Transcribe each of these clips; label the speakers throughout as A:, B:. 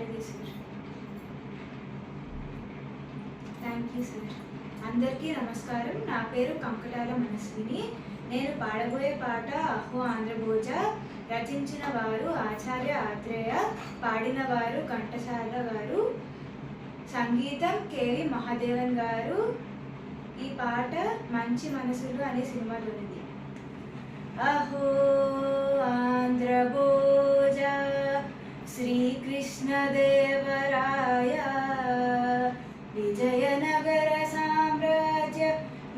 A: అలాగే sir. Thank you sir. అందరికీ నమస్కారం. నా పేరు కంకటాల మనస్విని. నేను పాడబోయే పాట అహో ఆంధ్రభోజ. రచించిన వారు ఆచార్య ఆత్రేయ, పాడిన వారు ఘంటసాల గారు, సంగీతం కేవి మహాదేవన్ గారు. ఈ పాట మంచి మనసులు అనే సినిమాలోనిది. అహో ఆంధ్రభోజ శ్రీకృష్ణదేవరాయ విజయనగర సామ్రాజ్య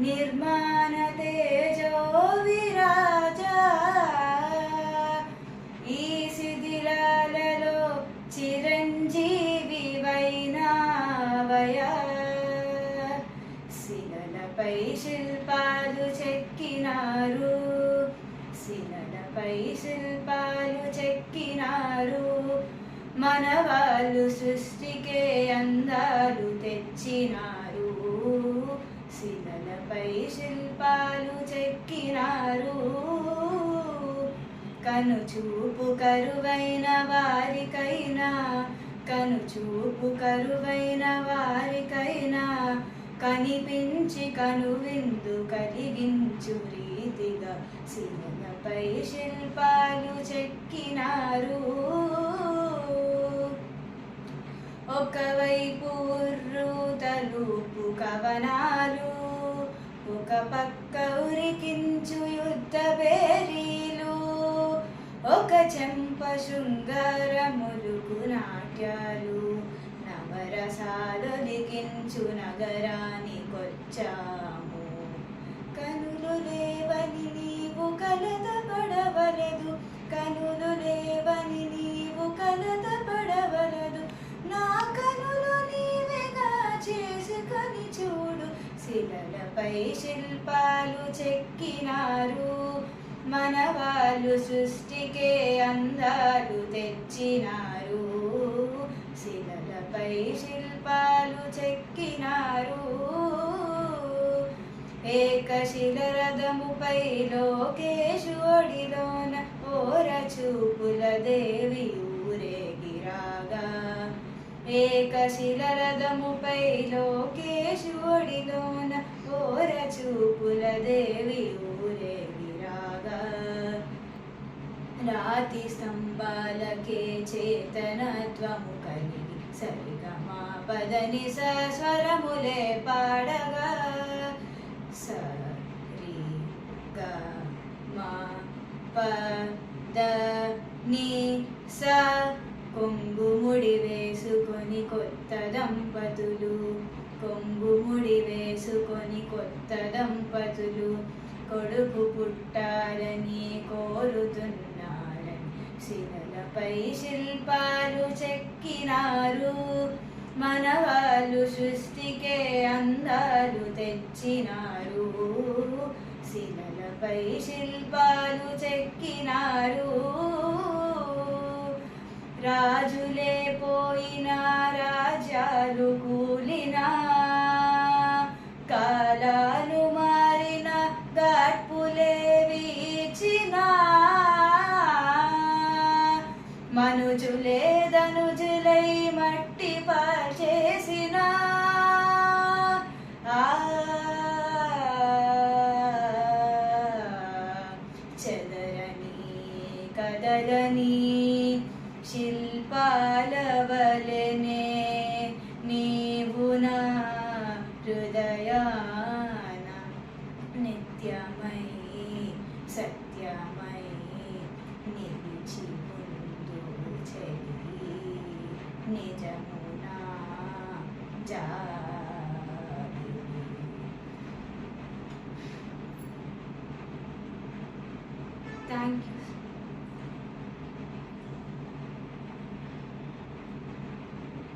A: నిర్మాణ తేజో విరాజ. ఈ శిథిలాలలో చిరంజీవి వైనావయ. శిలలపై శిల్పాలు చెక్కినారు, శిలలపై శిల్పాలు చెక్కినారు. మన వాళ్ళు సృష్టికే అందాలు తెచ్చినారు, శిలలపై శిల్పాలు చెక్కినారు. కనుచూపు కరువైన వారికైనా, కనుచూపు కరువైన వారికైనా కనిపించి కనువిందు కలిగించు రీతిగా శిలలపై శిల్పాలు చెక్కినారు. ఒకవైపు ఉర్రూతలూపు కవనాలు, ఒక పక్క ఉరికించు యుద్ధ బేరీలు, ఒక చెంప శృంగార ములుగు నాట్యాలు. నవరసాలొలికించు నగరానికొచ్చాము. కనులు లేవని నీవు కలత పడవలదు, కనులు లేవని నీవు కలత పడవలదు. నా కనులు నీవేగా చేసుకొని చూడు. శిలలపై శిల్పాలు చెక్కినారు, మన వాళ్ళు సృష్టికే అందాలు తెచ్చినారు. శిలలపై శిల్పాలు చెక్కినారు. ఏకశిలరథముపై లోకేశుడిలోన ఓర చూపుల దేవి ఊరేగిరాగా. ఏకశిలరథముపై లోకేశుడిలోన ఓర చూపుల దేవి ఊరేగిరాగా. రాతి స్తంభాలకే చేతనత్వము కలిగి సరిగమా పదని స్వరములే పాడగా. సరి గ మా ప ద ని స. కొంగుముడి వేసుకొని కొత్త దంపతులు, కొంగుముడి వేసుకొని కొత్త దంపతులు కొడుకు పుట్టాలని కోరుతున్నారని శిలలపై శిల్పాలు చెక్కినారు. మన వాళ్ళు సృష్టికే అందాలు తెచ్చినారు, శిలలపై శిల్పాలు చెక్కినారు. రాజులే పోయినా రాజ్యాలు కూలినా, కాలాలు మారిన గాడ్పులే వీచినా, మనుజులే ధనుజులై మట్టి పాల్చేసిన. చెదరని కదలని శిల్పాల వలెనే నీవు నా హృదయాన నిత్యమై సత్యమై నిలిచి ముందు చెలి నిజమునా జాబిలి. Thank you.